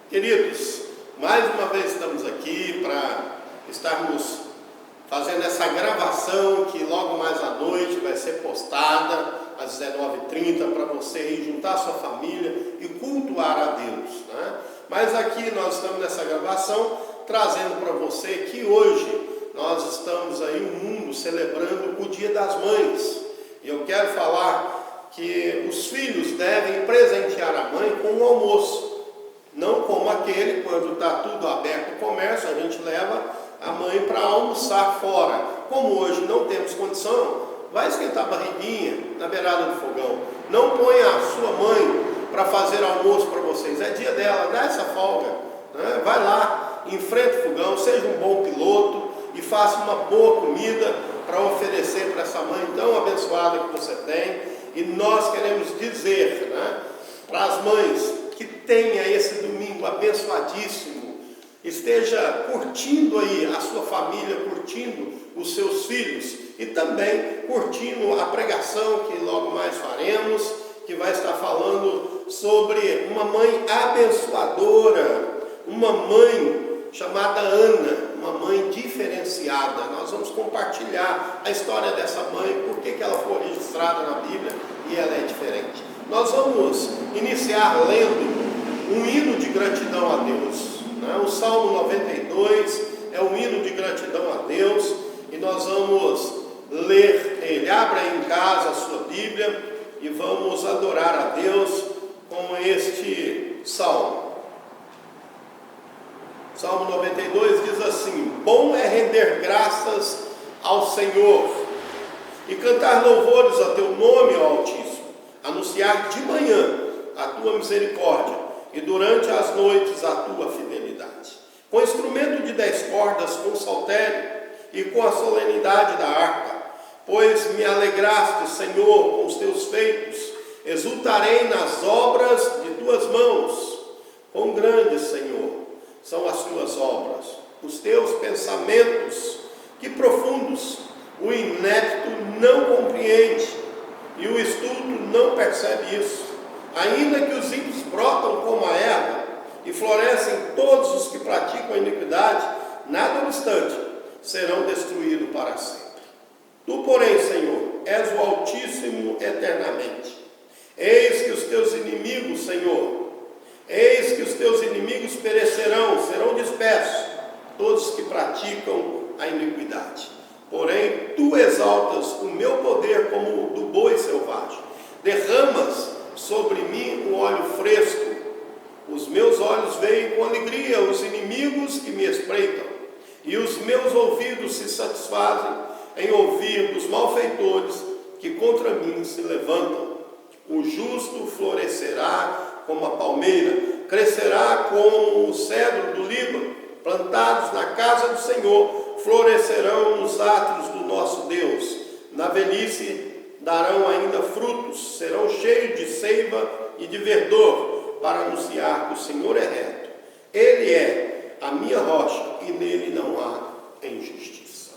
Queridos, mais uma vez estamos aqui para estarmos fazendo essa gravação que logo mais à noite vai ser postada às 19h30 para você ir juntar a sua família e cultuar a Deus, né? Mas aqui nós estamos nessa gravação trazendo para você que hoje nós estamos aí o mundo celebrando o Dia das Mães. E eu quero falar que os filhos devem presentear a mãe com um almoço. Não como aquele, quando está tudo aberto o comércio, a gente leva a mãe para almoçar fora. Como hoje não temos condição, vai esquentar a barriguinha na beirada do fogão. Não ponha a sua mãe para fazer almoço para vocês. É dia dela, dá essa folga, né? Vai lá, enfrenta o fogão, seja um bom piloto e faça uma boa comida para oferecer para essa mãe tão abençoada que você tem. E nós queremos dizer, né, para as mães, que tenha esse domingo abençoadíssimo, esteja curtindo aí a sua família, curtindo os seus filhos e também curtindo a pregação que logo mais faremos, que vai estar falando sobre uma mãe abençoadora, uma mãe chamada Ana, uma mãe diferenciada. Nós vamos compartilhar a história dessa mãe, por que ela foi registrada na Bíblia e ela é diferente. Nós vamos iniciar lendo um hino de gratidão a Deus, né? O Salmo 92 é um hino de gratidão a Deus e nós vamos ler ele. Abra aí em casa a sua Bíblia e vamos adorar a Deus com este salmo. Salmo 92 diz assim: bom é render graças ao Senhor e cantar louvores a teu nome, ó Altíssimo, anunciar de manhã a tua misericórdia e durante as noites a tua fidelidade. Com instrumento de 10 cordas, com saltério e com a solenidade da harpa, pois me alegraste, Senhor, com os teus feitos, exultarei nas obras de tuas mãos. Quão grandes, Senhor, são as tuas obras, os teus pensamentos, que profundos, o inepto não compreende e o estulto não percebe isso. Ainda que os ímpios brotam como a erva e florescem todos os que praticam a iniquidade, nada obstante, serão destruídos para sempre. Tu, porém, Senhor, és o Altíssimo eternamente. Eis que os teus inimigos, Senhor, eis que os teus inimigos perecerão, serão dispersos, todos que praticam a iniquidade. Porém, tu exaltas o meu poder como o do boi selvagem. Derramas sobre mim um óleo fresco. Os meus olhos veem com alegria os inimigos que me espreitam, e os meus ouvidos se satisfazem em ouvir dos malfeitores que contra mim se levantam. O justo florescerá como a palmeira, crescerá como o cedro do Líbano, plantados na casa do Senhor, florescerão nos átrios do nosso Deus. Na velhice darão ainda frutos, serão cheios de seiva e de verdor, para anunciar que o Senhor é reto. Ele é a minha rocha e nele não há injustiça.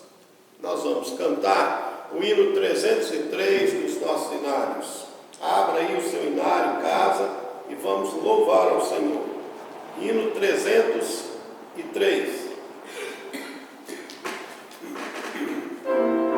Nós vamos cantar o hino 303 dos nossos inários. Abra aí o seu inário em casa e vamos louvar ao Senhor. Hino 303. Oh,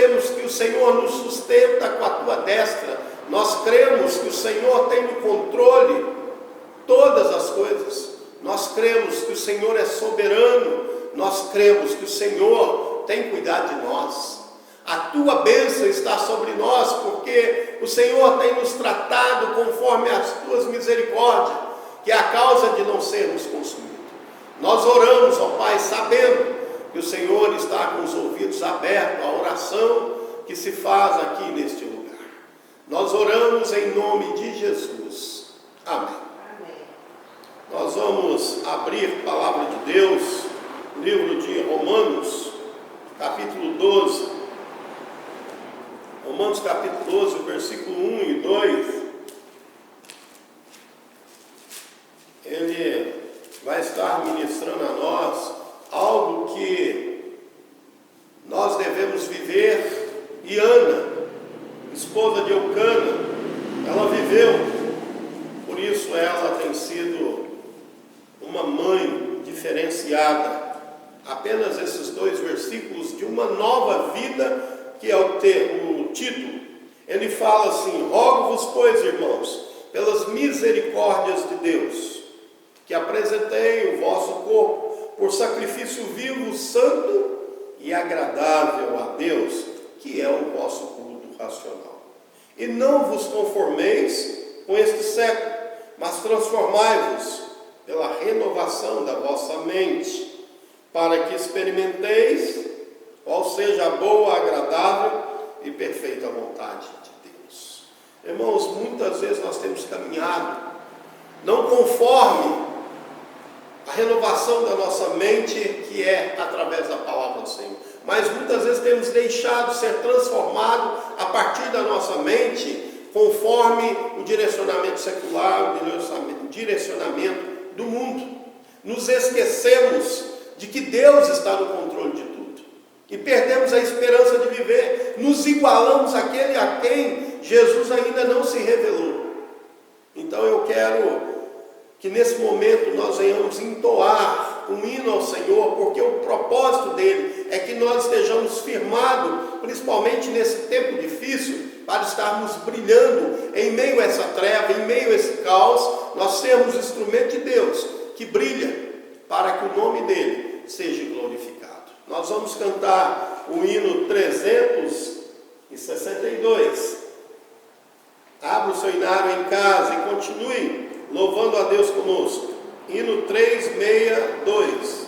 cremos que o Senhor nos sustenta com a tua destra, nós cremos que o Senhor tem no controle todas as coisas, nós cremos que o Senhor é soberano, nós cremos que o Senhor tem cuidado de nós. A tua bênção está sobre nós, porque o Senhor tem nos tratado conforme as tuas misericórdias, que é a causa de não sermos consumidos. Nós oramos, ó Pai, sabendo que o Senhor está com os ouvidos abertos à oração que se faz aqui neste lugar. Nós oramos em nome de Jesus. Amém. Amém. Nós vamos abrir a palavra de Deus, livro de Romanos, capítulo 12. Romanos capítulo 12, versículo 1 e 2. Ele vai estar ministrando a nós algo que nós devemos viver. E Ana, esposa de Eucana, ela viveu, por isso ela tem sido uma mãe diferenciada. Apenas esses 2 versículos de uma nova vida, que é o título. Ele fala assim: rogo-vos, pois, irmãos, pelas misericórdias de Deus, que apresentei o vosso corpo por sacrifício vivo, santo e agradável a Deus, que é o vosso culto racional. E não vos conformeis com este século, mas transformai-vos pela renovação da vossa mente, para que experimenteis qual seja a boa, agradável e perfeita vontade de Deus. Irmãos, muitas vezes nós temos caminhado não conforme a renovação da nossa mente, que é através da palavra do Senhor, mas muitas vezes temos deixado ser transformado a partir da nossa mente, conforme o direcionamento secular, o direcionamento do mundo. Nos esquecemos de que Deus está no controle de tudo e perdemos a esperança de viver, nos igualamos àquele a quem Jesus ainda não se revelou. Então eu quero que nesse momento nós venhamos entoar um hino ao Senhor, porque o propósito dele é que nós estejamos firmados, principalmente nesse tempo difícil, para estarmos brilhando em meio a essa treva, em meio a esse caos, nós sermos instrumento de Deus, que brilha, para que o nome dele seja glorificado. Nós vamos cantar o hino 362. Abra o seu inário em casa e continue louvando a Deus conosco. Hino 362.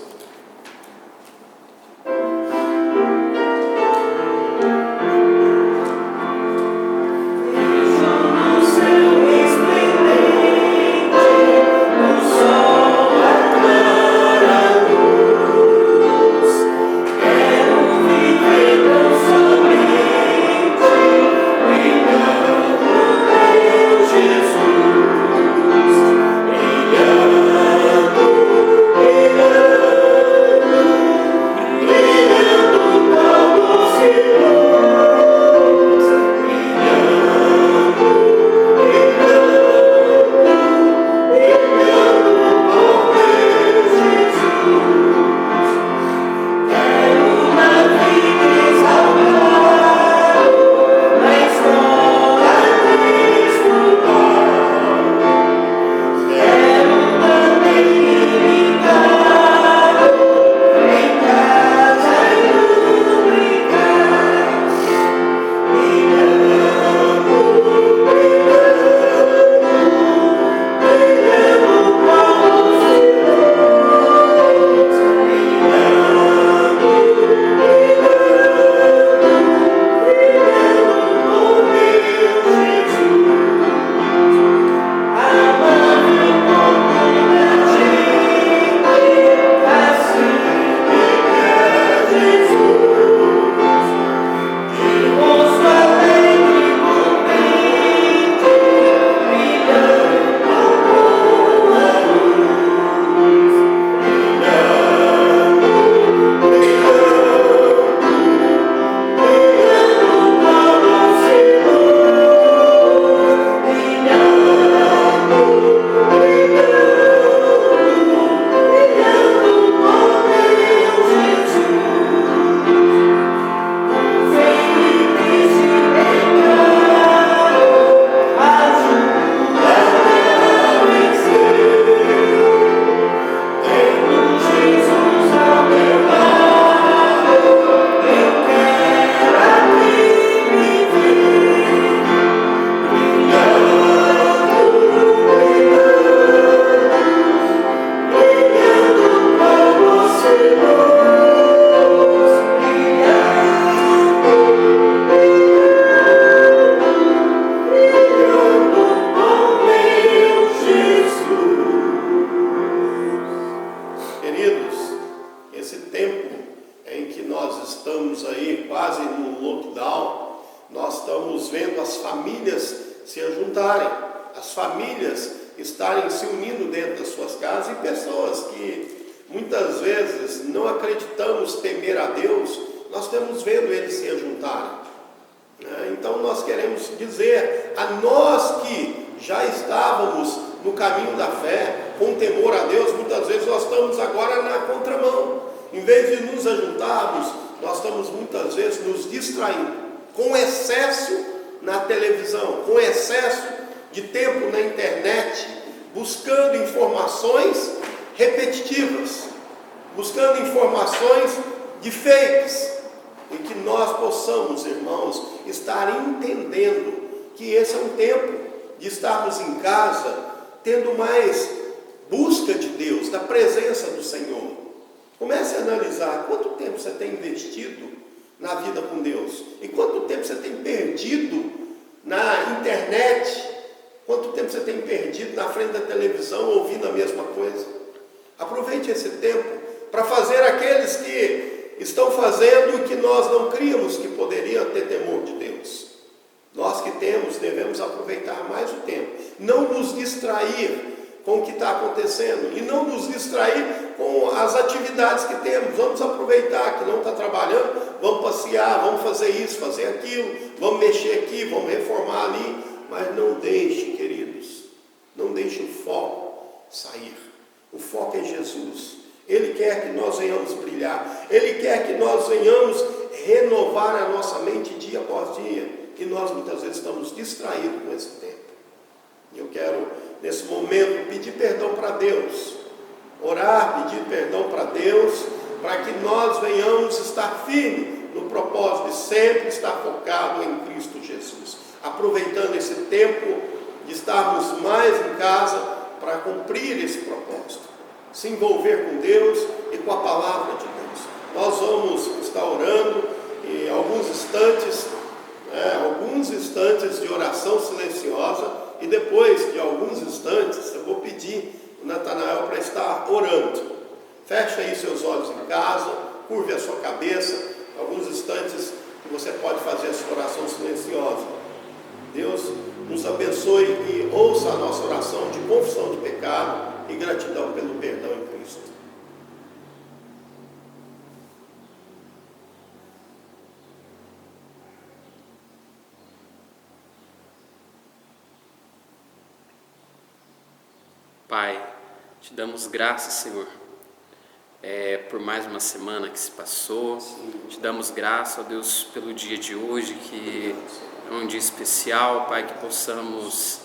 Jesus, brilhando, brilhando. estamos vendo as famílias se ajuntarem, as famílias estarem se unindo dentro das suas casas, e pessoas que muitas vezes não acreditamos temer a Deus, nós estamos vendo eles se ajuntarem. Então nós queremos dizer a nós que já estávamos no caminho da fé, com temor a Deus, muitas vezes nós estamos agora na contramão. Em vez de nos ajuntarmos, nós estamos muitas vezes nos distraindo, com excesso na televisão, com excesso de tempo na internet, buscando informações repetitivas, buscando informações de fakes, e que nós possamos, irmãos, estar entendendo que esse é um tempo de estarmos em casa, tendo mais busca de Deus, da presença do Senhor. Comece a analisar quanto tempo você tem investido na vida com Deus, e quanto tempo você tem perdido na internet, quanto tempo você tem perdido na frente da televisão ouvindo a mesma coisa. Aproveite esse tempo para fazer aqueles que estão fazendo o que nós não críamos que poderiam ter temor de Deus. Nós que temos, devemos aproveitar mais o tempo, não nos distrair com o que está acontecendo, e não nos distrair com as atividades que temos. Vamos aproveitar que não está trabalhando, vamos passear, vamos fazer isso, fazer aquilo, vamos mexer aqui, vamos reformar ali, mas não deixe, queridos, não deixe o foco sair. O foco é Jesus. Ele quer que nós venhamos brilhar, Ele quer que nós venhamos renovar a nossa mente dia após dia, e nós muitas vezes estamos distraídos com esse tempo. E eu quero, nesse momento, pedir perdão para Deus, orar, pedir perdão para Deus, para que nós venhamos estar firmes no propósito de sempre estar focado em Cristo Jesus, aproveitando esse tempo de estarmos mais em casa para cumprir esse propósito, se envolver com Deus e com a palavra de Deus. Nós vamos estar orando em alguns instantes de oração silenciosa, e depois de alguns instantes eu vou pedir o Natanael para estar orando. Feche aí seus olhos em casa, curve a sua cabeça, alguns instantes que você pode fazer a sua oração silenciosa. Deus nos abençoe e ouça a nossa oração de confissão de pecado e gratidão pelo perdão em Cristo. Pai, te damos graças, Senhor, por mais uma semana que se passou. Te damos graças, ó Deus, pelo dia de hoje, que é um dia especial, Pai, que possamos,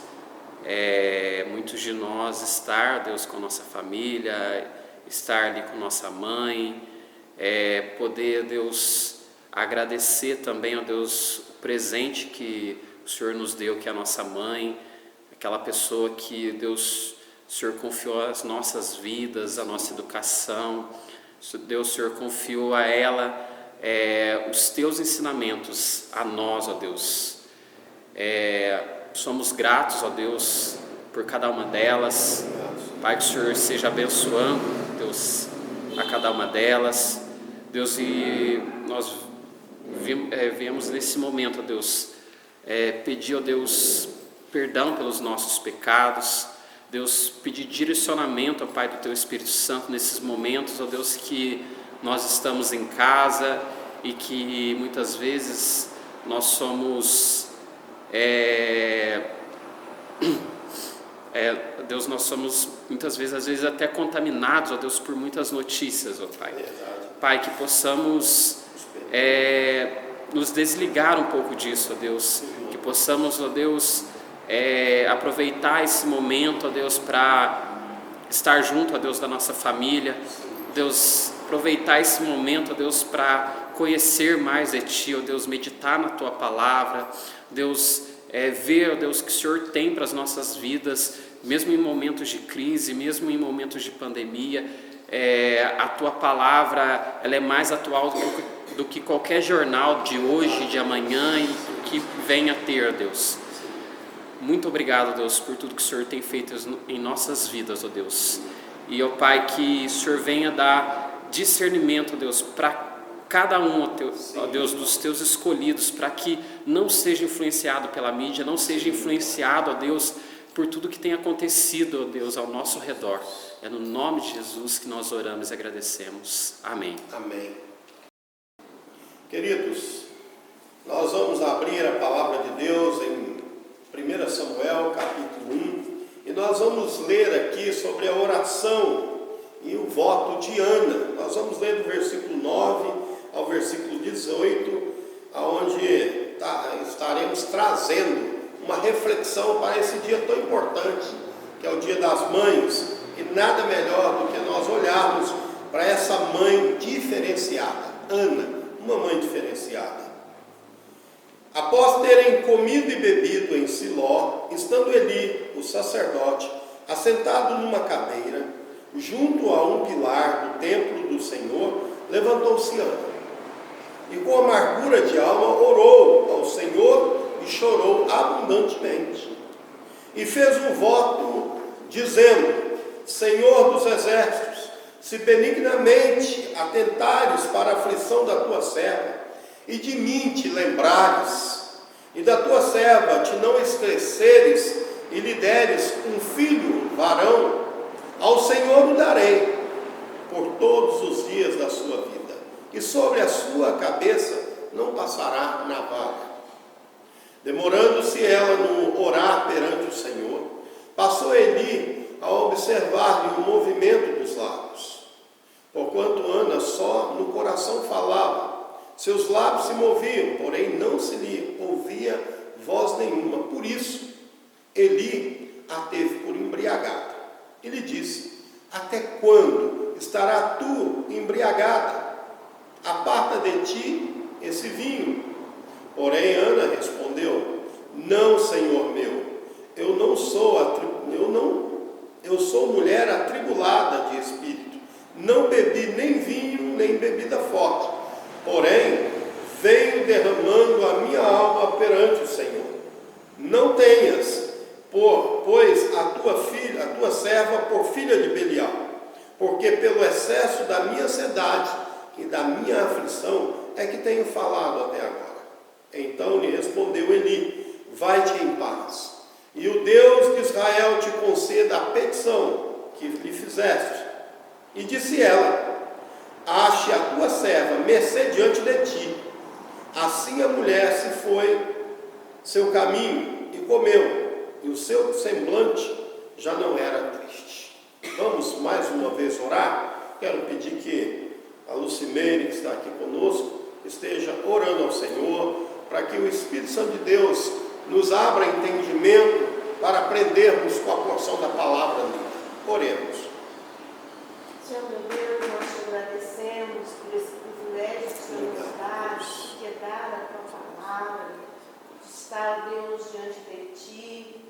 muitos de nós, estar, Deus, com a nossa família, estar ali com nossa mãe, poder, Deus, agradecer também, ó Deus, o presente que o Senhor nos deu, que é a nossa mãe, aquela pessoa que, Deus, o Senhor confiou as nossas vidas, a nossa educação. Deus, o Senhor confiou a ela os teus ensinamentos a nós, ó Deus. Somos gratos, ó Deus, por cada uma delas. Pai, que o Senhor seja abençoando, Deus, a cada uma delas. Deus, e nós viemos nesse momento, ó Deus, pedir, ó Deus, perdão pelos nossos pecados. Deus, pedir direcionamento, ó Pai, do Teu Espírito Santo nesses momentos, ó Deus, que nós estamos em casa e que muitas vezes nós somos, Deus, nós somos muitas vezes, às vezes até contaminados, ó Deus, por muitas notícias, ó Pai. Pai, que possamos nos desligar um pouco disso, ó Deus, que possamos, ó Deus, aproveitar esse momento, ó Deus, para estar junto, ó Deus, da nossa família. Deus, aproveitar esse momento, ó Deus, para conhecer mais de Ti, ó Deus, meditar na Tua palavra. Deus, ver, ó Deus, o que o Senhor tem para as nossas vidas, mesmo em momentos de crise, mesmo em momentos de pandemia. A Tua palavra, ela é mais atual do que qualquer jornal de hoje, de amanhã e que venha a ter, ó Deus. Muito obrigado, Deus, por tudo que o Senhor tem feito em nossas vidas, ó Deus. E, ó Pai, que o Senhor venha dar discernimento, ó Deus, para cada um, ó Deus, dos teus escolhidos, para que não seja influenciado pela mídia, não seja influenciado, ó Deus, por tudo que tem acontecido, ó Deus, ao nosso redor. É no nome de Jesus que nós oramos e agradecemos. Amém. Amém. Queridos, nós vamos abrir a palavra de Deus em 1 Samuel, capítulo 1, e nós vamos ler aqui sobre a oração e o voto de Ana. Nós vamos ler do versículo 9 ao versículo 18, onde estaremos trazendo uma reflexão para esse dia tão importante, que é o Dia das Mães, e nada melhor do que nós olharmos para essa mãe diferenciada, Ana, uma mãe diferenciada. Após terem comido e bebido em Siló, estando Eli, o sacerdote, assentado numa cadeira, junto a um pilar do templo do Senhor, levantou-se Ana, e com amargura de alma orou ao Senhor e chorou abundantemente. E fez um voto, dizendo: Senhor dos exércitos, se benignamente atentares para a aflição da tua serva, e de mim te lembrares, e da tua serva te não esqueceres, e lhe deres um filho varão, ao Senhor o darei, por todos os dias da sua vida, e sobre a sua cabeça não passará navalha. Demorando-se ela no orar perante o Senhor, passou Eli a observar-lhe o movimento dos lábios. Porquanto Ana só no coração falava, seus lábios se moviam, porém não se lhe ouvia voz nenhuma. Por isso, Eli a teve por embriagada. E lhe disse: até quando estará tu embriagada? Aparta de ti esse vinho. Porém Ana respondeu: não, Senhor meu, eu sou mulher atribulada de espírito, não bebi nem vinho, nem bebida forte, porém venho derramando a minha alma perante o Senhor. Não tenhas, pois a tua serva por filha de Belial, porque pelo excesso da minha ansiedade e da minha aflição é que tenho falado até agora. Então lhe respondeu Eli: vai-te em paz, e o Deus de Israel te conceda a petição que lhe fizeste. E disse ela: ache a tua serva mercê diante de ti. Assim a mulher se foi seu caminho e comeu, e o seu semblante já não era triste. Vamos mais uma vez orar. Quero pedir que a Lucimeire, que está aqui conosco, esteja orando ao Senhor, para que o Espírito Santo de Deus nos abra entendimento para aprendermos com a porção da palavra dele. Oremos. Senhor meu Deus, nós te agradecemos por esse privilégio que o Senhor nos dá, de quebrar a tua palavra, de estar, Deus, diante de ti,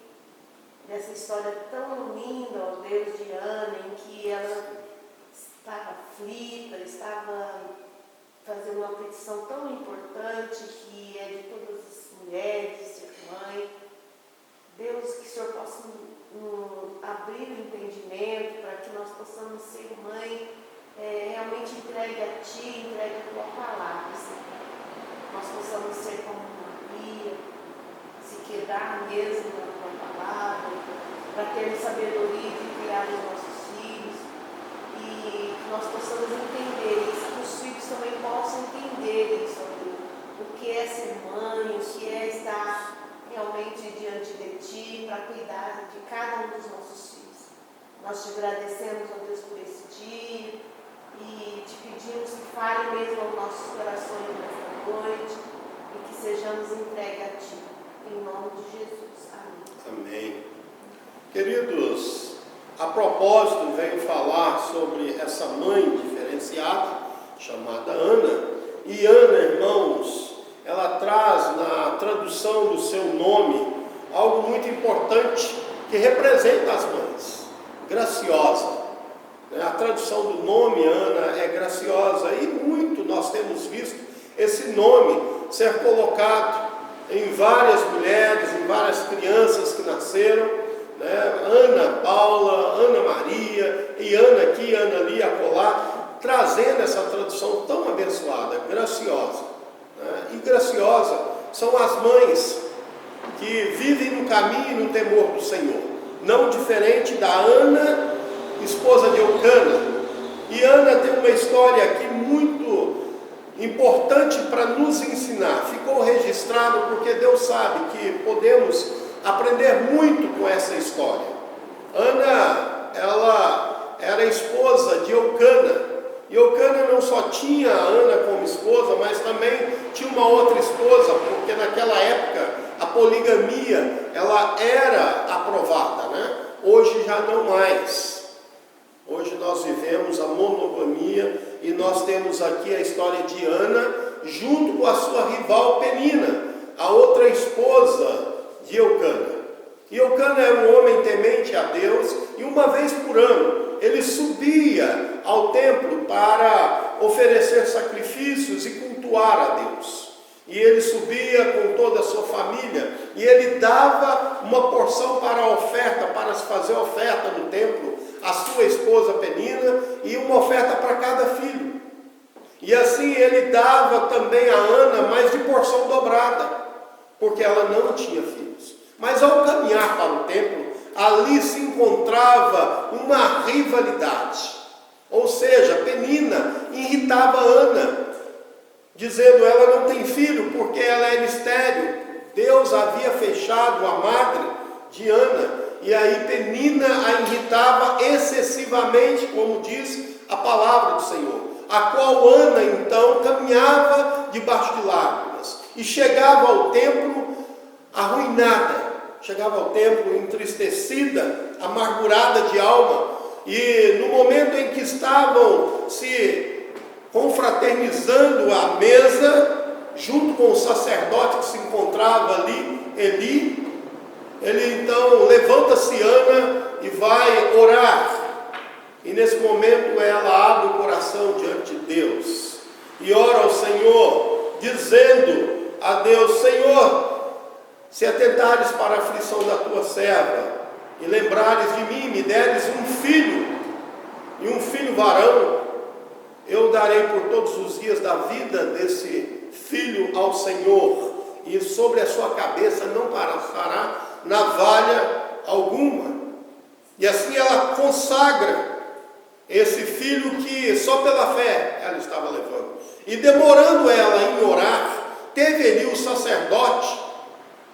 dessa história tão linda, ó Deus, de Ana, em que ela estava aflita, estava fazendo uma petição tão importante, que é de todas as mulheres, de ser mãe. Deus, que o Senhor possa abrir o entendimento para que nós possamos ser mãe realmente entregue a Ti, entregue a Tua palavra, Senhor. Nós possamos ser como Maria, se quedar mesmo na Tua palavra, para ter sabedoria de criar os nossos filhos, e que nós possamos entender isso, que os filhos também possam entender isso, o que é ser mãe, o que é estar realmente diante de Ti, para cuidar de cada um dos nossos filhos. Nós te agradecemos, ó Deus, por esse dia, e te pedimos que fale mesmo aos nossos corações nesta noite, e que sejamos entregues a Ti, em nome de Jesus. Amém. Amém. Queridos, a propósito, venho falar sobre essa mãe diferenciada, chamada Ana. E Ana, irmãos, ela traz na tradução do seu nome algo muito importante que representa as mães: graciosa. A tradução do nome Ana é graciosa, e muito nós temos visto esse nome ser colocado em várias mulheres, em várias crianças que nasceram, né? Ana Paula, Ana Maria, e Ana aqui, Ana ali, acolá. trazendo essa tradução tão abençoada, graciosa. Né? E graciosa são as mães que vivem no caminho e no temor do Senhor. Não diferente da Ana, esposa de Eucana. E Ana tem uma história aqui muito importante para nos ensinar. Ficou registrado porque Deus sabe que podemos aprender muito com essa história. Ana, ela era esposa de Eucana. E Eucana não só tinha a Ana como esposa, mas também tinha uma outra esposa, porque naquela época a poligamia ela era aprovada, né? Hoje já não mais. Hoje nós vivemos a monogamia e nós temos aqui a história de Ana junto com a sua rival Penina, a outra esposa de Eucana. E Eucana era um homem temente a Deus e uma vez por ano ele subia ao templo para oferecer sacrifícios e cultuar a Deus. E ele subia com toda a sua família e ele dava uma porção para a oferta, para se fazer oferta no templo, a sua esposa Penina, e uma oferta para cada filho. E assim ele dava também a Ana mais de porção dobrada, porque ela não tinha filhos. Mas ao caminhar para o templo, ali se encontrava uma rivalidade. Ou seja, Penina irritava Ana, dizendo ela não tem filho porque ela era estéril. Deus havia fechado a madre de Ana, e aí Penina a irritava excessivamente, como diz a palavra do Senhor, a qual Ana então caminhava debaixo de lágrimas, e chegava ao templo arruinada, chegava ao templo entristecida, amargurada de alma, e no momento em que estavam se confraternizando à mesa, junto com o sacerdote que se encontrava ali, Eli, ele então levanta-se Ana e vai orar. E nesse momento ela abre o coração diante de Deus e ora ao Senhor, dizendo a Deus: Senhor, se atentares para a aflição da tua serva e lembrares de mim, me deres um filho, e um filho varão, eu darei por todos os dias da vida desse filho ao Senhor, e sobre a sua cabeça não passará navalha alguma. E assim ela consagra esse filho que só pela fé ela estava levando. E demorando ela em orar, teve ali o sacerdote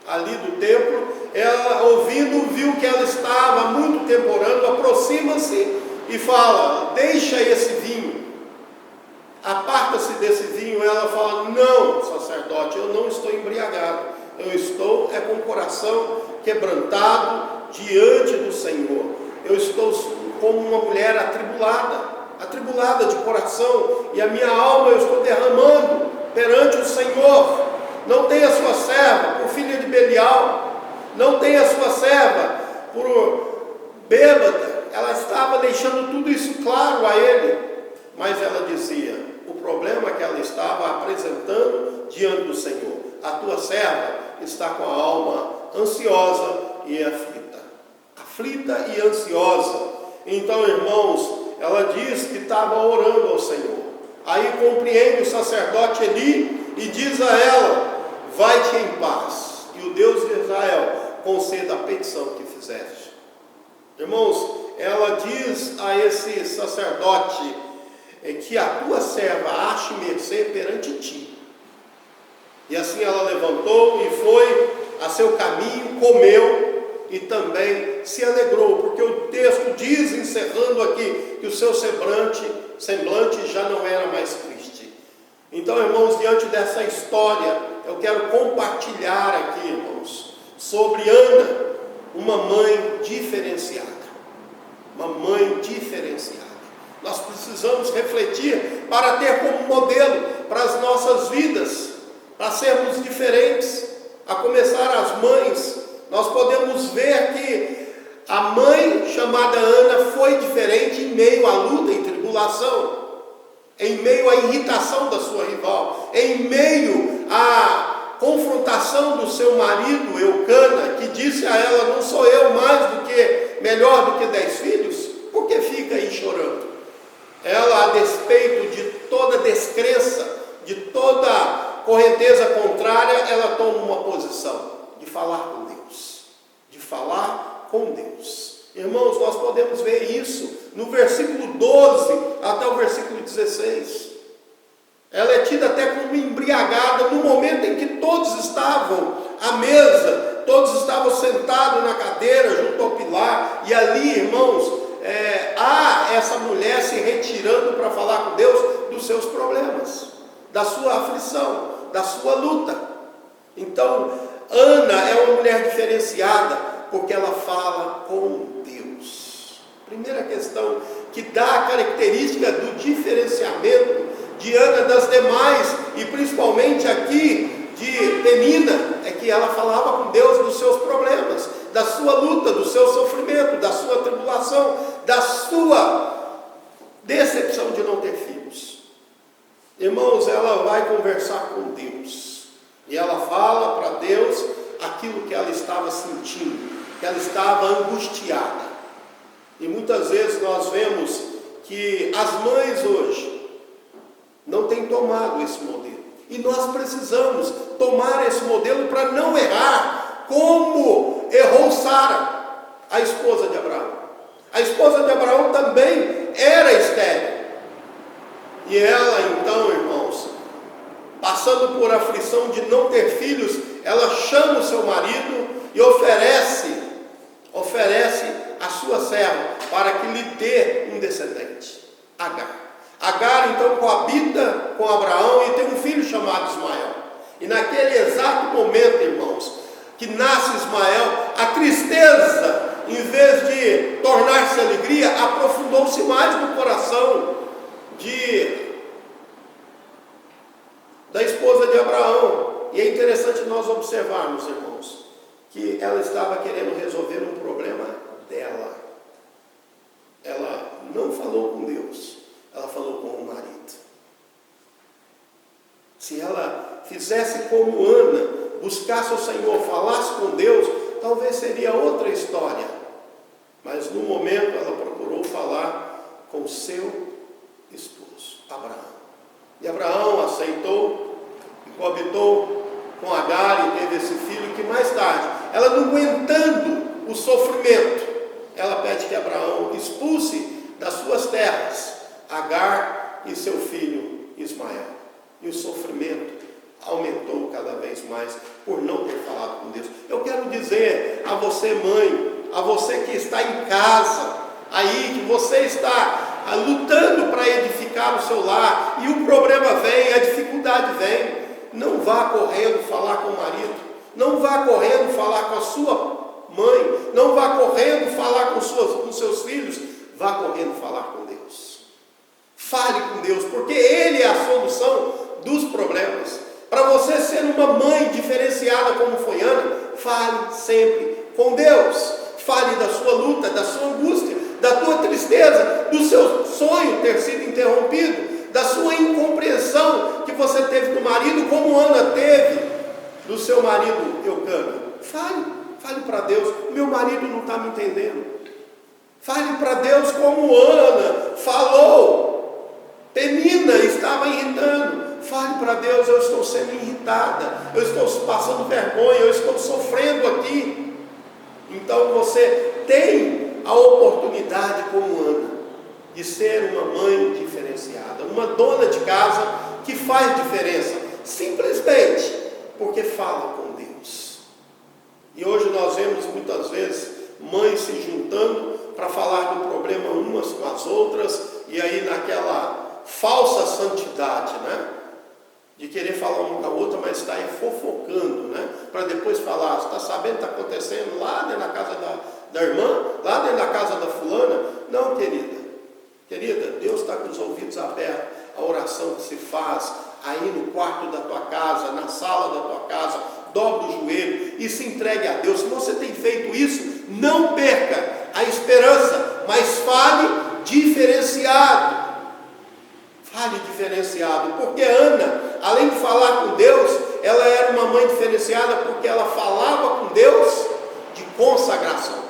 ali do templo, ela ouvindo, viu que ela estava muito tempo orando, aproxima-se e fala: deixa esse vinho, aparta-se desse vinho. Ela fala: não, sacerdote, eu não estou embriagado, eu estou com o coração quebrantado diante do Senhor, eu estou como uma mulher atribulada de coração, e a minha alma eu estou derramando perante o Senhor. Não tem a sua serva por filha de Belial, não tem a sua serva por bêbada. Ela estava deixando tudo isso claro a ele, mas ela dizia o problema que ela estava apresentando diante do Senhor: a tua serva está com a alma ansiosa e aflita e ansiosa. Então, irmãos, ela diz que estava orando ao Senhor. Aí compreende o sacerdote Eli e diz a ela: vai-te em paz, e o Deus de Israel conceda a petição que fizeste. Irmãos, ela diz a esse sacerdote que a tua serva ache mercê perante ti. E assim ela levantou e foi a seu caminho, comeu e também se alegrou, porque o texto diz, encerrando aqui, que o seu semblante já não era mais triste. Então, irmãos, diante dessa história, eu quero compartilhar aqui, irmãos, sobre Ana, uma mãe diferenciada. Uma mãe diferenciada. Nós precisamos refletir para ter como modelo para as nossas vidas, para sermos diferentes. A começar as mães, nós podemos ver que a mãe chamada Ana foi diferente em meio à luta e tribulação, em meio à irritação da sua rival, em meio à confrontação do seu marido Eucana, que disse a ela: não sou eu melhor do que 10 filhos? Por que fica aí chorando? ela, a despeito de toda descrença, de toda correnteza contrária, ela toma uma posição de falar com Deus, de falar com Deus. Irmãos, nós podemos ver isso no versículo 12 até o versículo 16. Ela é tida até como embriagada no momento em que todos estavam à mesa, todos estavam sentados na cadeira junto ao pilar, e ali, irmãos, há essa mulher se retirando para falar com Deus dos seus problemas, da sua aflição, da sua luta. Então, Ana é uma mulher diferenciada, porque ela fala com Deus. Primeira questão que dá a característica do diferenciamento de Ana das demais, e principalmente aqui de Penina, é que ela falava com Deus dos seus problemas, da sua luta, do seu sofrimento, da sua tribulação, da sua decepção de não ter filhos. Irmãos, ela vai conversar com Deus, e ela fala para Deus aquilo que ela estava sentindo, que ela estava angustiada. E muitas vezes nós vemos que as mães hoje não têm tomado esse modelo, e nós precisamos tomar esse modelo para não errar como errou Sara, a esposa de Abraão. A esposa de Abraão também era estéril, e ela então, irmãos, passando por aflição de não ter filhos, ela chama o seu marido e oferece a sua serva para que lhe dê um descendente, Agar. Agar então coabita com Abraão e tem um filho chamado Ismael. E naquele exato momento, irmãos, que nasce Ismael, a tristeza, em vez de tornar-se alegria, aprofundou-se mais no coração da esposa de Abraão. E é interessante nós observarmos, irmãos, que ela estava querendo resolver um problema dela. Ela não falou com Deus, ela falou com o marido. Se ela fizesse como Ana, buscasse o Senhor, falasse com Deus, talvez seria outra história. Mas no momento ela procurou falar com o seu esposo, Abraão. E Abraão aceitou e coabitou com Agar e teve esse filho, que mais tarde, ela não aguentando o sofrimento, ela pede que Abraão expulse das suas terras Agar e seu filho Ismael. E o sofrimento aumentou cada vez mais por não ter falado com Deus. Eu quero dizer a você, mãe, a você que está em casa, aí, que você está lutando para edificar o seu lar, e o problema vem, a dificuldade vem, não vá correndo falar com o marido, não vá correndo falar com a sua mãe, não vá correndo falar com seus filhos, vá correndo falar com Deus. Fale com Deus, porque Ele é a solução dos problemas. Para você ser uma mãe diferenciada como foi Ana, fale sempre com Deus. Fale da sua luta, da sua angústia, da tua tristeza, do seu sonho ter sido interrompido, da sua incompreensão que você teve do marido, como Ana teve do seu marido Eucana. Fale para Deus: meu marido não está me entendendo. Fale para Deus como Ana falou. Penina estava irritando. Fale para Deus: eu estou sendo irritada, eu estou passando vergonha, eu estou sofrendo aqui. Então você tem a oportunidade, como Ana, de ser uma mãe diferenciada, uma dona de casa que faz diferença, simplesmente porque fala com Deus. E hoje nós vemos muitas vezes mães se juntando para falar do problema umas com as outras, e aí naquela falsa santidade, né? De querer falar uma com a outra, mas está fofocando, né? Para depois falar: você está sabendo o que está acontecendo lá dentro da casa da irmã, lá dentro da casa da fulana? Não, querida, Deus está com os ouvidos abertos. A oração que se faz aí no quarto da tua casa, na sala da tua casa, dobre o joelho e se entregue a Deus. Se você tem feito isso, não perca a esperança, mas fale diferenciado. Fale diferenciado, porque Ana, além de falar com Deus, ela era uma mãe diferenciada, porque ela falava com Deus de consagração.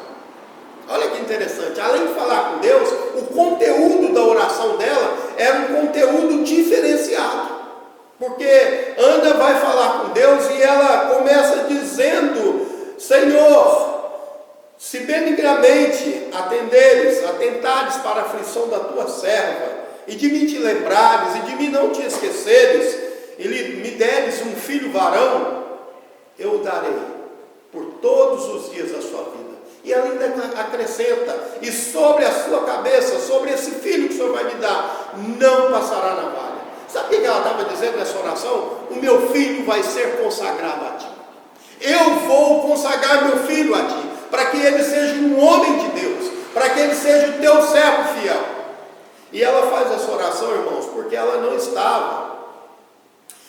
Olha que interessante, além de falar com Deus, o conteúdo da oração dela era um conteúdo diferenciado. Porque Ana vai falar com Deus e ela começa dizendo: Senhor, se benignamente atentares para a aflição da tua serva, e de mim te lembrares, e de mim não te esqueceres, e me deres um filho varão, eu o darei por todos os dias da sua vida. E ela ainda acrescenta: e sobre a sua cabeça, sobre esse filho que o Senhor vai me dar, não passará navalha. Sabe o que ela estava dizendo nessa oração? O meu filho vai ser consagrado a ti. Eu vou consagrar meu filho a ti, para que ele seja um homem de Deus, para que ele seja o teu servo fiel. E ela faz essa oração, irmãos, porque ela não estava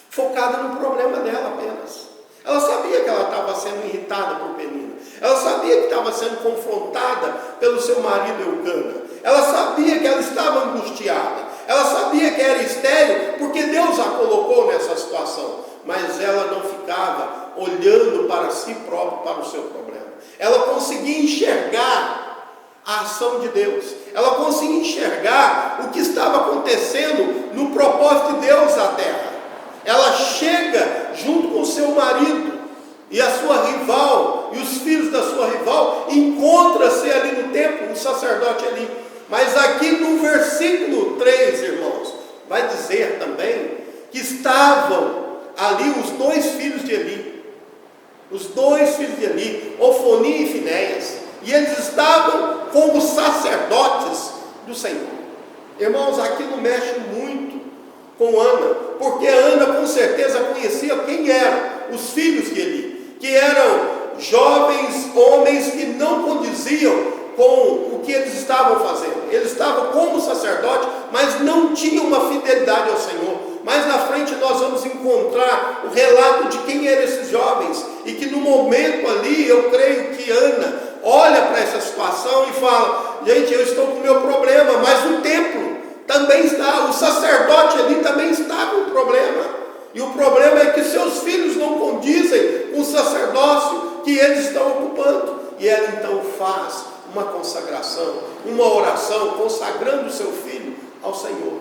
focada no problema dela apenas. Ela sabia que ela estava sendo irritada por Penina. Ela sabia que estava sendo confrontada pelo seu marido Eucana. Ela sabia que ela estava angustiada. Ela sabia que era estéril, porque Deus a colocou nessa situação. Mas ela não ficava olhando para si própria, para o seu problema. Ela conseguia enxergar a ação de Deus. Ela conseguia enxergar o que estava acontecendo no propósito de Deus na terra. Ela chega junto com o seu marido e a sua rival, e os filhos da sua rival, encontra-se ali no templo, um sacerdote ali. Mas aqui no versículo 3, irmãos, vai dizer também que estavam ali os dois filhos de Eli. Os dois filhos de Eli, Ofni e Finéias. E eles estavam como sacerdotes do Senhor. Irmãos, aquilo mexe muito com Ana, porque Ana com certeza conhecia quem eram os filhos de Eli, que eram jovens homens que não condiziam com o que eles estavam fazendo. Eles estavam como sacerdote, mas não tinham uma fidelidade ao Senhor. Mais na frente nós vamos encontrar o relato de quem eram esses jovens, e que no momento ali, eu creio que Ana olha para essa situação e fala: gente, eu estou com o meu problema, mas o templo também está, o sacerdote ali também está com o problema, e o problema é que seus filhos não condizem com o sacerdócio que eles estão ocupando. E ela então faz uma consagração, uma oração, consagrando o seu filho ao Senhor.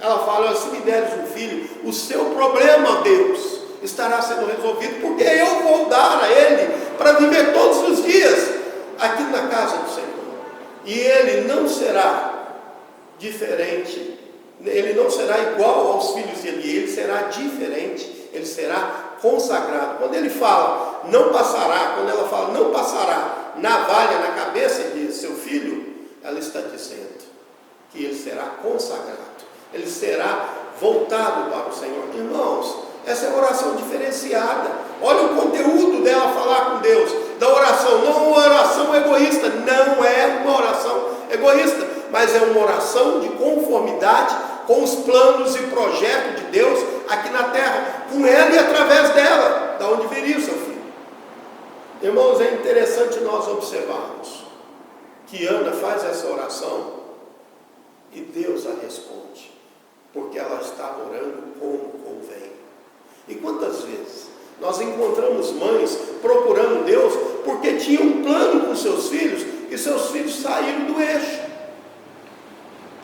Ela fala: se me deres um filho, o seu problema, Deus, estará sendo resolvido, porque eu vou dar a ele para viver todos os dias aqui na casa do Senhor. E ele não será diferente, ele não será igual aos filhos de Eli, ele será diferente, ele será consagrado. Quando ele fala não passará, quando ela fala não passará navalha na cabeça de seu filho, ela está dizendo que ele será consagrado, ele será voltado para o Senhor. Irmãos, essa é uma oração diferenciada. Olha o conteúdo dela falar com Deus, da oração. Não é uma oração egoísta, não é uma oração egoísta, mas é uma oração de conformidade com os planos e projetos de Deus aqui na terra, com ela e através dela, da onde viria o seu filho. Irmãos, é interessante nós observarmos que Ana faz essa oração e Deus a responde, porque ela estava orando como convém. E quantas vezes nós encontramos mães procurando Deus porque tinham um plano com seus filhos e seus filhos saíram do eixo,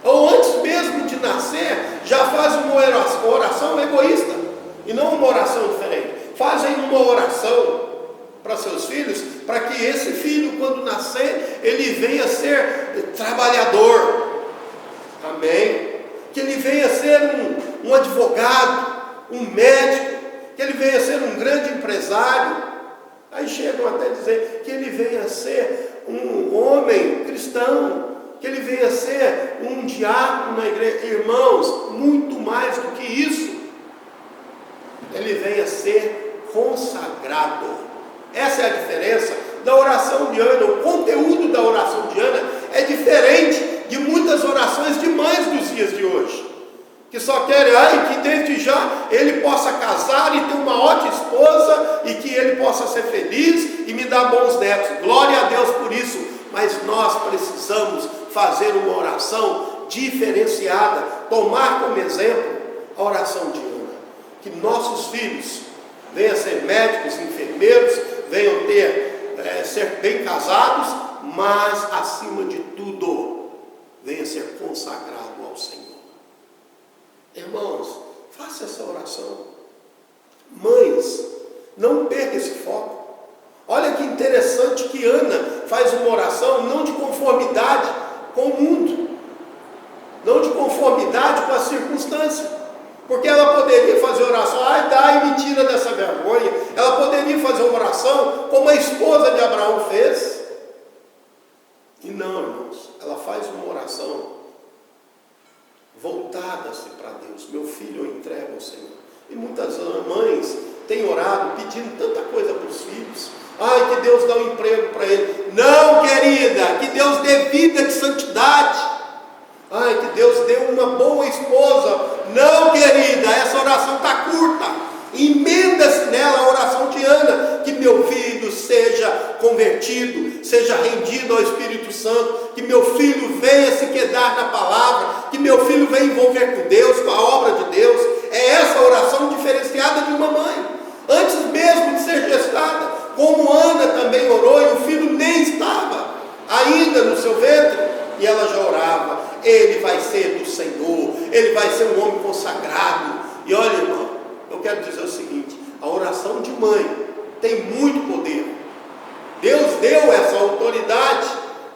ou antes mesmo de nascer já fazem uma oração egoísta e não uma oração diferente. Fazem uma oração para seus filhos, para que esse filho, quando nascer, ele venha ser trabalhador, amém? Que ele venha ser um advogado, um médico, que ele venha ser um grande empresário. Aí chegam até a dizer que ele venha ser um homem cristão, que ele venha ser um diácono na igreja. Irmãos, muito mais do que isso, ele venha ser consagrado. Essa é a diferença da oração de Ana. O conteúdo da oração de Ana é diferente de muitas orações de mães dos dias de hoje, que só querem que desde já ele possa casar e ter uma ótima esposa, e que ele possa ser feliz e me dar bons netos. Glória a Deus por isso, mas nós precisamos fazer uma oração diferenciada, tomar como exemplo a oração de Ana. Que nossos filhos venham ser médicos, enfermeiros, venham ser bem casados, mas acima de tudo, venha ser consagrado ao Senhor. Irmãos, faça essa oração. Mães, não perca esse foco. Olha que interessante que Ana faz uma oração não de conformidade com o mundo, não de conformidade com a circunstância, porque ela poderia fazer oração, dai, me tira dessa vergonha. Ela poderia fazer uma oração como a esposa de Abraão fez. E não, irmãos, ela faz uma oração voltada-se para Deus. Meu filho eu entrego ao Senhor. E muitas mães têm orado pedindo tanta coisa para os filhos. Que Deus dê um emprego para ele. Não, querida, que Deus dê vida de santidade. Que Deus dê uma boa esposa. Não, querida, essa oração está curta. Emenda-se nela a oração de Ana, que meu filho seja convertido, seja rendido ao Espírito Santo, que meu filho venha se quedar na palavra, que meu filho venha envolver com Deus, com a obra de Deus. É essa oração diferenciada de uma mãe, antes mesmo de ser gestada, como Ana também orou, e o filho nem estava ainda no seu ventre, e ela já orava: ele vai ser do Senhor, ele vai ser um homem consagrado. E olha, irmão, eu quero dizer o seguinte: a oração de mãe tem muito poder. Deus deu essa autoridade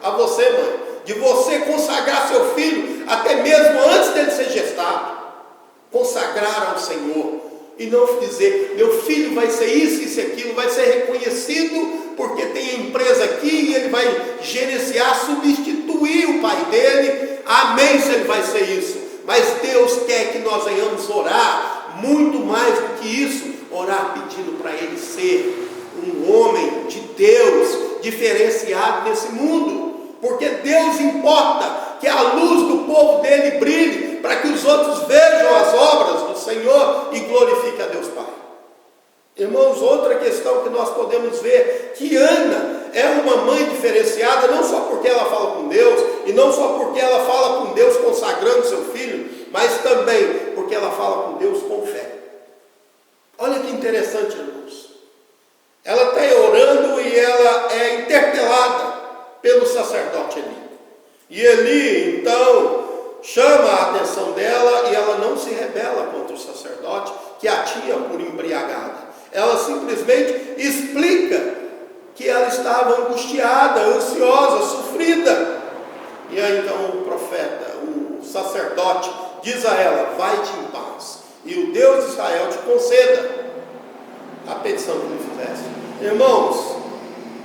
a você, mãe, de você consagrar seu filho, até mesmo antes dele ser gestado, consagrar ao Senhor, e não dizer: meu filho vai ser isso, isso e aquilo, vai ser reconhecido porque tem a empresa aqui e ele vai gerenciar, substituir o pai dele. Amém, se ele vai ser isso. Mas Deus quer que nós venhamos orar muito mais do que isso, orar pedindo para ele ser um homem de Deus, diferenciado nesse mundo, porque Deus importa que a luz do povo dele brilhe, para que os outros vejam as obras do Senhor e glorifiquem a Deus Pai. Irmãos, outra questão que nós podemos ver, que Ana é uma mãe diferenciada, não só porque ela fala com Deus, e não só porque ela fala com Deus consagrando seu filho, mas também porque ela fala com Deus com fé. Olha que interessante, irmãos. Ela está orando e ela é interpelada pelo sacerdote Eli. E Eli, então, chama a atenção dela e ela não se rebela contra o sacerdote, que a tinha por embriagada. Ela simplesmente explica que ela estava angustiada, ansiosa, sofrida. E aí então o profeta, o sacerdote, diz a ela: vai-te em paz, e o Deus de Israel te conceda a petição que lhe fizesse. Irmãos,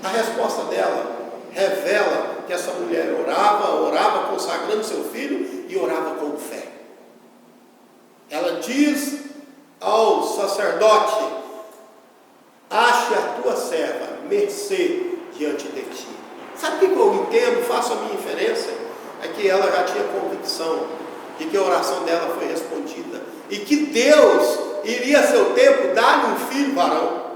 a resposta dela revela que essa mulher orava consagrando seu filho e orava com fé. Ela diz ao sacerdote: ache a tua serva mercê diante de ti. Sabe o que eu entendo, faço a minha inferência? É que ela já tinha convicção de que a oração dela foi respondida e que Deus iria a seu tempo dar-lhe um filho varão.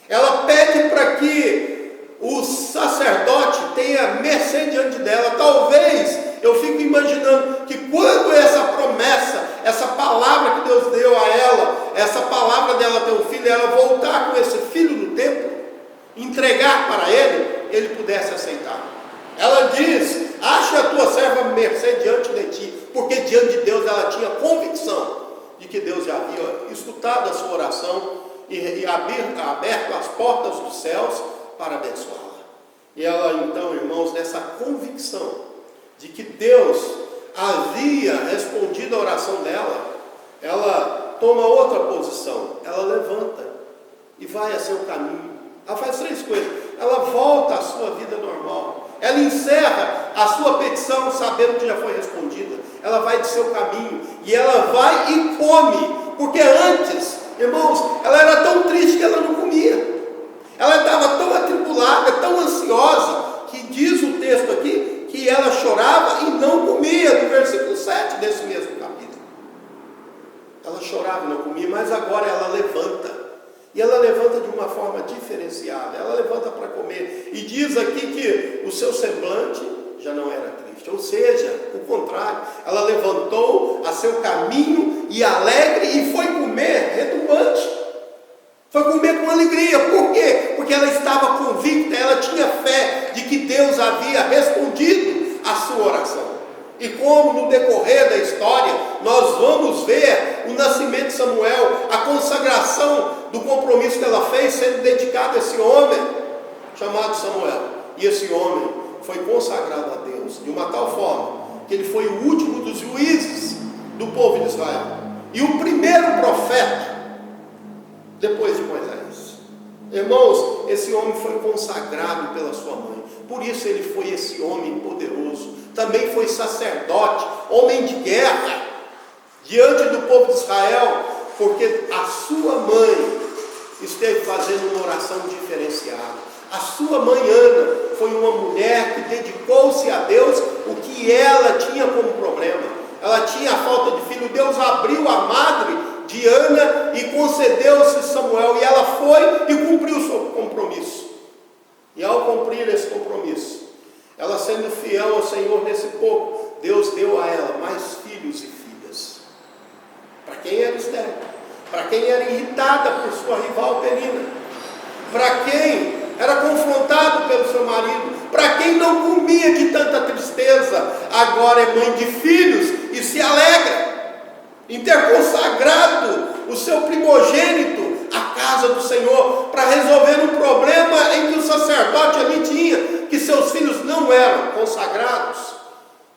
Ela pede para que o sacerdote tenha mercê diante dela. Talvez, eu fico imaginando que quando essa promessa, essa palavra que Deus deu a ela, essa palavra dela ter um filho, ela voltar com esse filho no templo, entregar para ele pudesse aceitar. Ela diz: ache a tua serva mercê diante de ti, porque diante de Deus ela tinha convicção de que Deus já havia escutado a sua oração e aberto as portas dos céus para abençoá-la. E ela então, irmãos, nessa convicção de que Deus havia respondido a oração dela, ela toma outra posição. Ela levanta e vai a seu caminho. Ela faz três coisas: ela volta à sua vida normal, ela encerra a sua petição sabendo que já foi respondida, ela vai de seu caminho e ela vai e come, porque antes, irmãos, ela era tão triste que ela não comia. Ela estava tão atribulada, tão ansiosa, que diz o texto aqui que ela chorava e não comia, no versículo 7 desse mesmo capítulo. Ela chorava e não comia, mas agora ela levanta. E ela levanta de uma forma diferenciada. Ela levanta para comer. E diz aqui que o seu semblante já não era triste. Ou seja, o contrário. Ela levantou a seu caminho e alegre e foi comer retumbante. Foi comer com alegria. Por quê? Porque ela estava convicta, ela tinha fé de de que Deus havia respondido a sua oração. E como no decorrer da história nós vamos ver o nascimento de Samuel, a consagração do compromisso que ela fez sendo dedicado a esse homem chamado Samuel. E esse homem foi consagrado a Deus de uma tal forma que ele foi o último dos juízes do povo de Israel e o primeiro profeta depois de Moisés. Irmãos, esse homem foi consagrado pela sua mãe, por isso ele foi esse homem poderoso. Também foi sacerdote, homem de guerra diante do povo de Israel, porque a sua mãe esteve fazendo uma oração diferenciada. A sua mãe Ana foi uma mulher que dedicou-se a Deus o que ela tinha como problema. Ela tinha a falta de filho. Deus abriu a madre de Ana e concedeu-se Samuel, e ela foi e cumpriu o seu compromisso. E ao cumprir esse compromisso, ela sendo fiel ao Senhor nesse pouco, Deus deu a ela mais filhos e filhas. Para quem era estéril, para quem era irritada por sua rival Penina, para quem era confrontado pelo seu marido, para quem não comia de tanta tristeza, agora é mãe de filhos e se alegra em ter consagrado o seu primogênito à casa do Senhor, para resolver um problema em que o sacerdote ali tinha, que seus filhos não eram consagrados,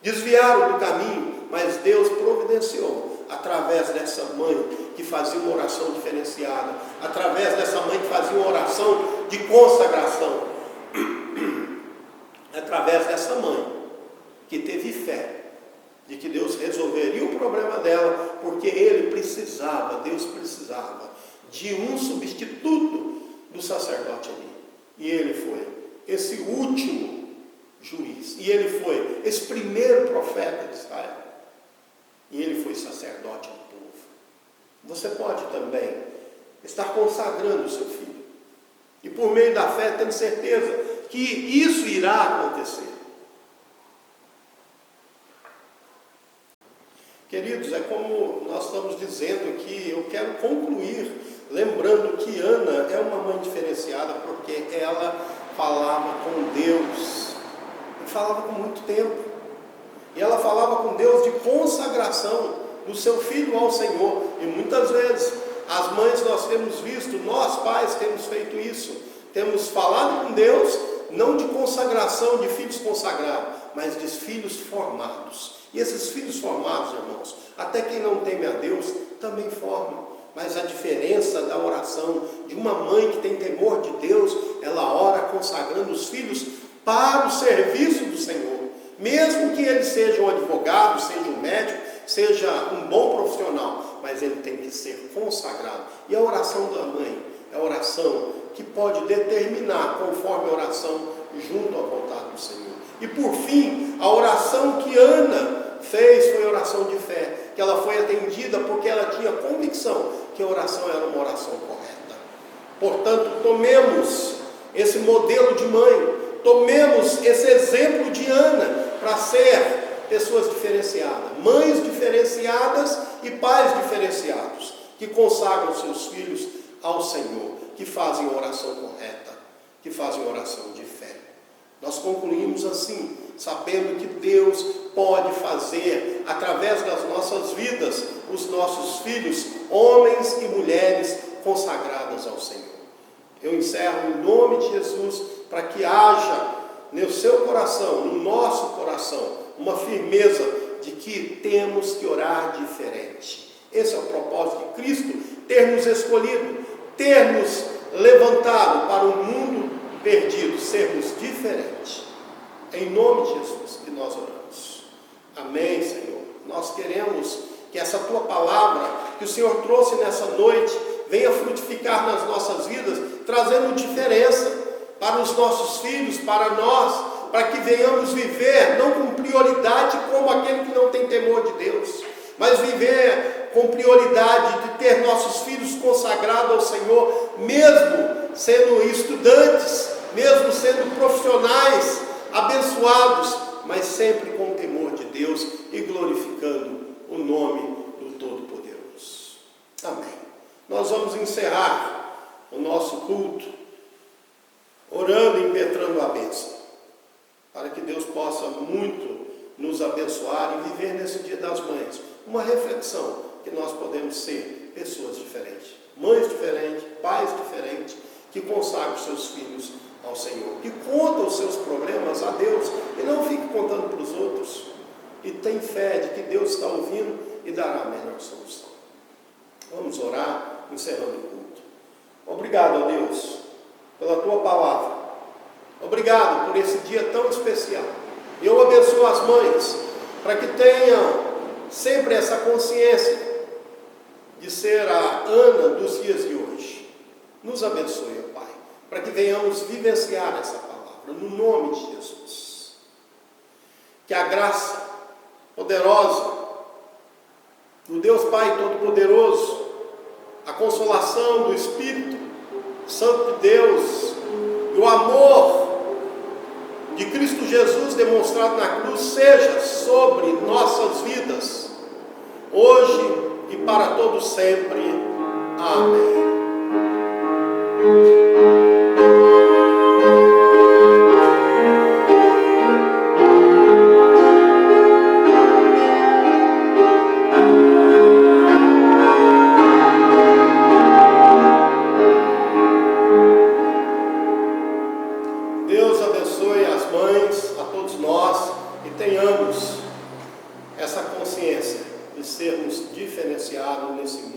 desviaram do caminho, mas Deus providenciou através dessa mãe que fazia uma oração diferenciada, através dessa mãe que fazia uma oração de consagração, através dessa mãe que teve fé de que Deus resolveria o problema dela, porque Deus precisava de um substituto do sacerdote ali, e ele foi esse último juiz, e ele foi esse primeiro profeta de Israel, e ele foi sacerdote do povo. Você pode também estar consagrando o seu filho, e por meio da fé tendo certeza que isso irá acontecer. Queridos, é como nós estamos dizendo aqui, eu quero concluir lembrando que Ana é uma mãe diferenciada, porque ela falava com Deus, e falava com muito tempo, e ela falava com Deus de consagração do seu filho ao Senhor. E muitas vezes as mães, nós temos visto, nós pais temos feito isso, temos falado com Deus, não de consagração de filhos consagrados, mas de filhos formados. E esses filhos formados, irmãos, até quem não teme a Deus também forma. Mas a diferença da oração de uma mãe que tem temor de Deus, ela ora consagrando os filhos para o serviço do Senhor. Mesmo que ele seja um advogado, seja um médico, seja um bom profissional, mas ele tem que ser consagrado. E a oração da mãe é a oração que pode determinar, conforme a oração, junto à vontade do Senhor. E por fim, a oração que Ana fez foi oração de fé, que ela foi atendida porque ela tinha convicção que a oração era uma oração correta. Portanto, tomemos esse modelo de mãe, tomemos esse exemplo de Ana para ser pessoas diferenciadas, mães diferenciadas e pais diferenciados, que consagram seus filhos ao Senhor, que fazem a oração correta, que fazem a oração de fé. Nós concluímos assim, sabendo que Deus pode fazer, através das nossas vidas, os nossos filhos, homens e mulheres consagrados ao Senhor. Eu encerro em nome de Jesus, para que haja no seu coração, no nosso coração, uma firmeza de que temos que orar diferente. Esse é o propósito de Cristo, ter nos escolhido, ter nos levantado para um mundo perdido, sermos diferentes. Em nome de Jesus que nós oramos. Amém, Senhor. Nós queremos que essa Tua palavra, que o Senhor trouxe nessa noite, venha frutificar nas nossas vidas, trazendo diferença para os nossos filhos, para nós, para que venhamos viver, não com prioridade como aquele que não tem temor de Deus, mas viver com prioridade de ter nossos filhos consagrados ao Senhor, mesmo sendo estudantes, mesmo sendo profissionais abençoados, mas sempre com o temor de Deus e glorificando o nome do Todo-Poderoso. Amém. Nós vamos encerrar o nosso culto orando e impetrando a bênção. para que Deus possa muito nos abençoar e viver nesse Dia das Mães uma reflexão que nós podemos ser pessoas diferentes, mães diferentes, pais diferentes, que consagram os seus filhos ao Senhor, que contam os seus problemas a Deus e não fique contando para os outros, e tem fé de que Deus está ouvindo e dará a melhor solução. Vamos orar, encerrando o culto. Obrigado, ó Deus, pela Tua palavra. Obrigado por esse dia tão especial. Eu abençoo as mães, para que tenham sempre essa consciência de ser a Ana dos dias de hoje. Nos abençoe, ó Pai, para que venhamos vivenciar essa palavra, no nome de Jesus. Que a graça poderosa do Deus Pai Todo-Poderoso, a consolação do Espírito Santo de Deus e o amor de Cristo Jesus demonstrado na cruz seja sobre nossas vidas, hoje e para todo sempre. Amém. Deus abençoe as mães, a todos nós, e tenhamos essa consciência de sermos diferenciados nesse mundo.